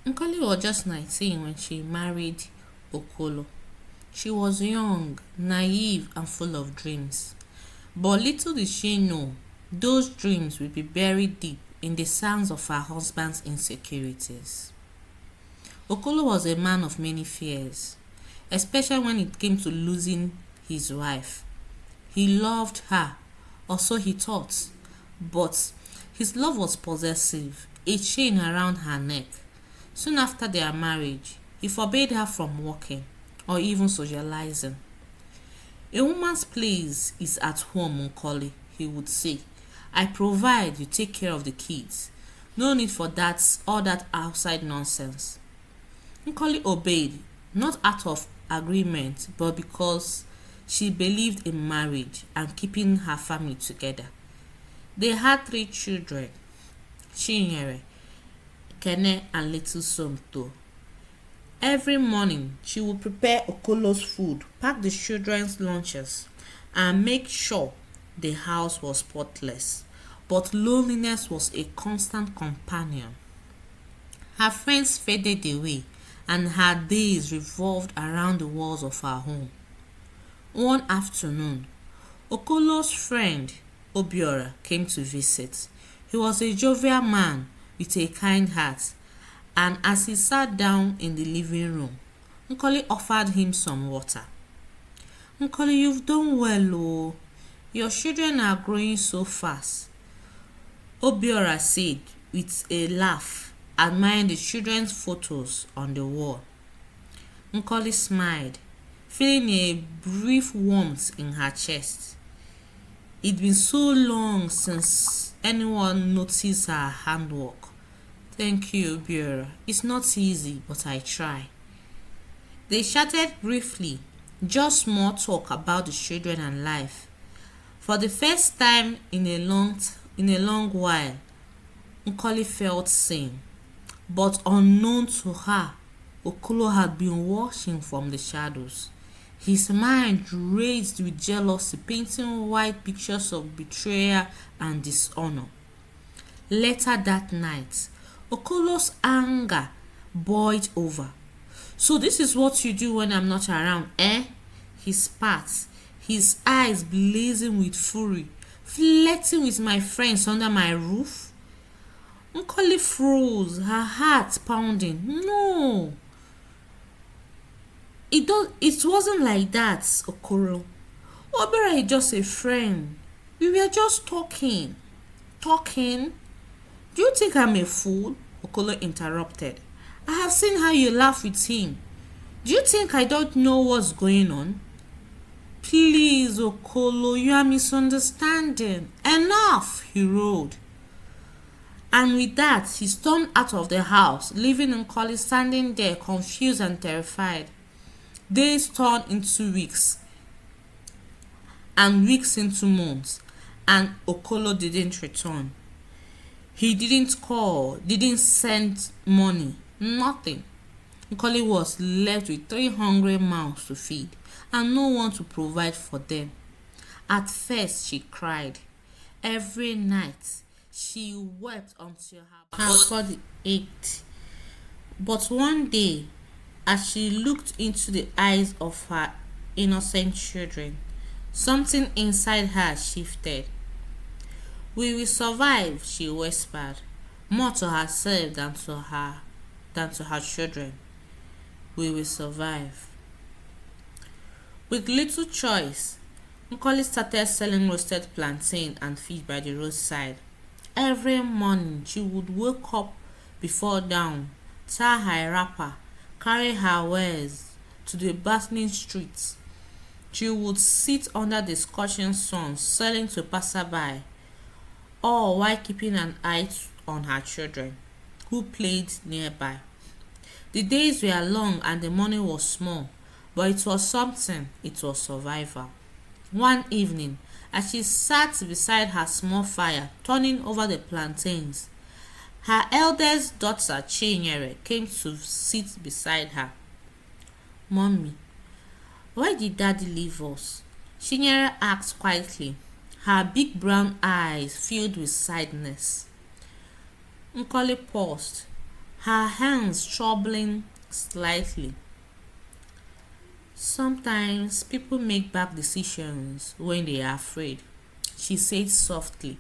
Nkoli was just 19 when she married Okolo. She was young, naive, and full of dreams. But little did she know, those dreams would be buried deep in the sands of her husband's insecurities. Okolo was a man of many fears, especially when it came to losing his wife. He loved her, or so he thought, but his love was possessive, a chain around her neck. Soon after their marriage, he forbade her from working or even socializing. A woman's place is at home, Nkoli, he would say. I provide, you take care of the kids. No need for all that outside nonsense. Nkoli obeyed, not out of agreement, but because she believed in marriage and keeping her family together. They had 3 children, Chinyere, Kene, and little Somto. Every morning, she would prepare Okolo's food, pack the children's lunches, and make sure the house was spotless. But loneliness was a constant companion. Her friends faded away, and her days revolved around the walls of her home. One afternoon, Okolo's friend, Obiora, came to visit. He was a jovial man with a kind heart, and as he sat down in the living room, Nkoli offered him some water. Nkoli, you've done well, oh. Your children are growing so fast, Obiora said with a laugh, admiring the children's photos on the wall. Nkoli smiled, feeling a brief warmth in her chest. It'd been so long since anyone noticed her handwork. Thank you, Obiora. It's not easy, but I try. They chatted briefly, just small talk about the children and life. For the first time in a long while, Nkoli felt seen. But unknown to her, Okolo had been watching from the shadows. His mind raced with jealousy, painting white pictures of betrayal and dishonor. Later that night, Okolo's anger boiled over. So this is what you do when I'm not around, eh? He spat, his eyes blazing with fury. Flirting with my friends under my roof? Nkoli froze, her heart pounding. No, it wasn't like that, Okoro. Obera is just a friend. We were just talking. Talking? Do you think I'm a fool? Okolo interrupted. I have seen how you laugh with him. Do you think I don't know what's going on? Please, Okolo, you are misunderstanding. Enough, he roared. And with that, he stormed out of the house, leaving Nkoli standing there confused and terrified. Days turned into weeks, and weeks into months, and Okolo didn't return. He didn't call, didn't send money, nothing. Nkoli was left with 3 hungry mouths to feed, and no one to provide for them. At first, she cried. Every night, she wept until her body ached. But one day, as she looked into the eyes of her innocent children, something inside her shifted. We will survive, she whispered, more to herself than to her children. We will survive. With little choice, Nkoli started selling roasted plantain and fish by the roadside. Every morning she would wake up before dawn, tie her wrapper, carry her wares to the bustling streets. She would sit under the scorching sun selling to passerby, all while keeping an eye on her children, who played nearby. The days were long and the money was small, but it was something, it was survival. One evening, as she sat beside her small fire, turning over the plantains, her eldest daughter, Chinyere, came to sit beside her. Mommy, why did Daddy leave us? Chinyere asked quietly, her big brown eyes filled with sadness. Nkoli paused, her hands troubling slightly. Sometimes people make bad decisions when they are afraid, she said softly.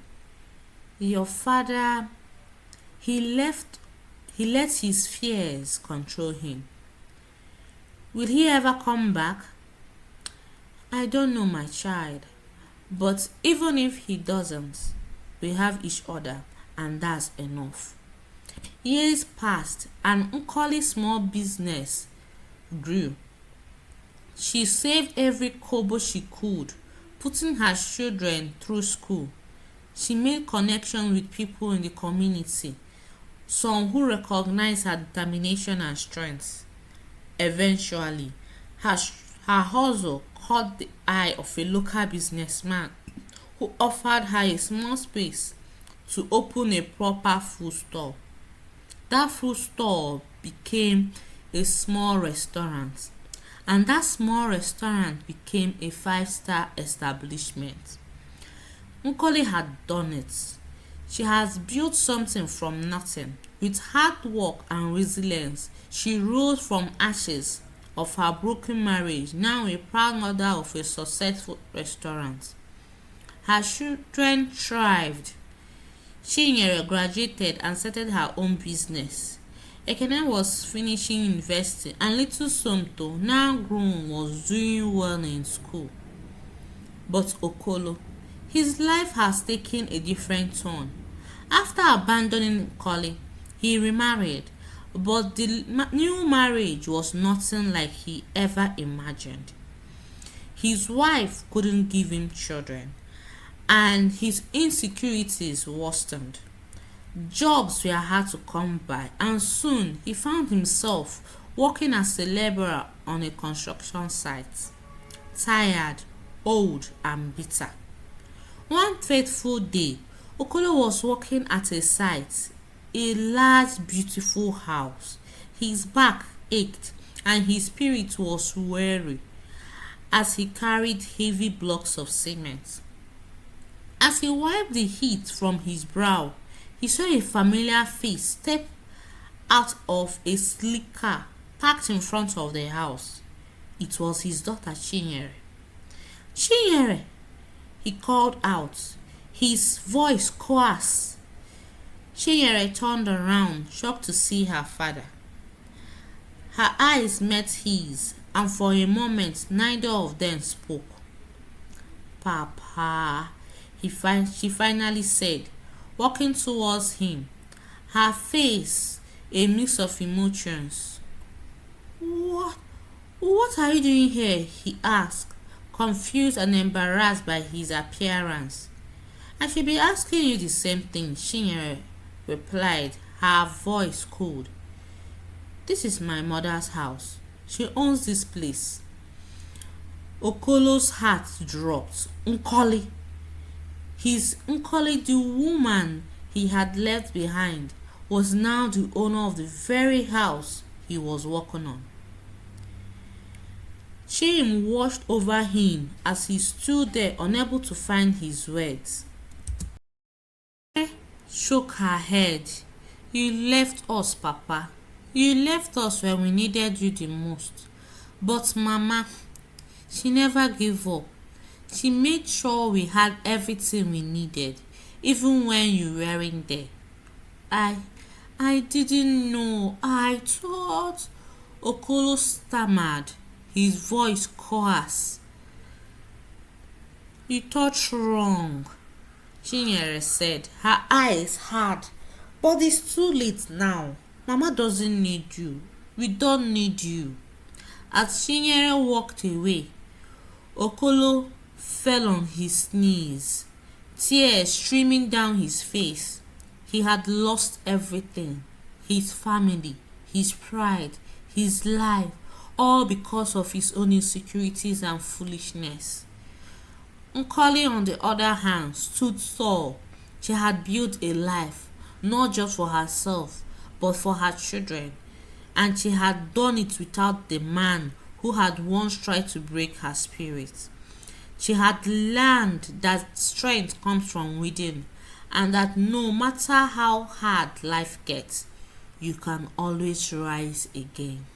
Your father, he left he let his fears control him. Will he ever come back? I don't know, my child. But even if he doesn't, we have each other, and that's enough. Years passed, and Nkoli's small business grew. She saved every kobo she could, putting her children through school. She made connections with people in the community, some who recognized her determination and strength. Eventually, her, her hustle caught the eye of a local businessman who offered her a small space to open a proper food store. That food store became a small restaurant, and that small restaurant became a five-star establishment. Nkoli had done it. She has built something from nothing. With hard work and resilience, she rose from ashes of her broken marriage, now a proud mother of a successful restaurant. Her children thrived. Chinyere graduated and started her own business. Ekene was finishing university, and little Somto, now grown, was doing well in school. But Okolo, his life has taken a different turn. After abandoning Nkoli, he remarried, but the new marriage was nothing like he ever imagined. His wife couldn't give him children, and his insecurities worsened. Jobs were hard to come by, and soon he found himself working as a laborer on a construction site, tired, old, and bitter. One fateful day, Okolo was working at a site, a large, beautiful house. His back ached and his spirit was weary as he carried heavy blocks of cement. As he wiped the heat from his brow, he saw a familiar face step out of a sleek car parked in front of the house. It was his daughter Chinyere. Chinyere! He called out, his voice coarse. Chinyere turned around, shocked to see her father. Her eyes met his, and for a moment neither of them spoke. Papa, she finally said, walking towards him, her face a mix of emotions. What are you doing here? He asked, confused and embarrassed by his appearance. I should be asking you the same thing, Chinyere replied, her voice cold. This is my mother's house. She owns this place. Okolo's heart dropped. Nkoli. His Nkoli, the woman he had left behind, was now the owner of the very house he was working on. Shame washed over him as he stood there unable to find his words. Shook her head. You left us, Papa. You left us when we needed you the most. But Mama, she never gave up. She made sure we had everything we needed, even when you weren't there. I didn't know. I thought. Okolo stammered, his voice coarse. You thought wrong, Chinyere said, her eyes hard. But it's too late now. Mama doesn't need you. We don't need you. As Chinyere walked away, Okolo fell on his knees, tears streaming down his face. He had lost everything, his family, his pride, his life, all because of his own insecurities and foolishness. Nkoli, on the other hand, stood tall. She had built a life, not just for herself, but for her children, and she had done it without the man who had once tried to break her spirit. She had learned that strength comes from within, and that no matter how hard life gets, you can always rise again.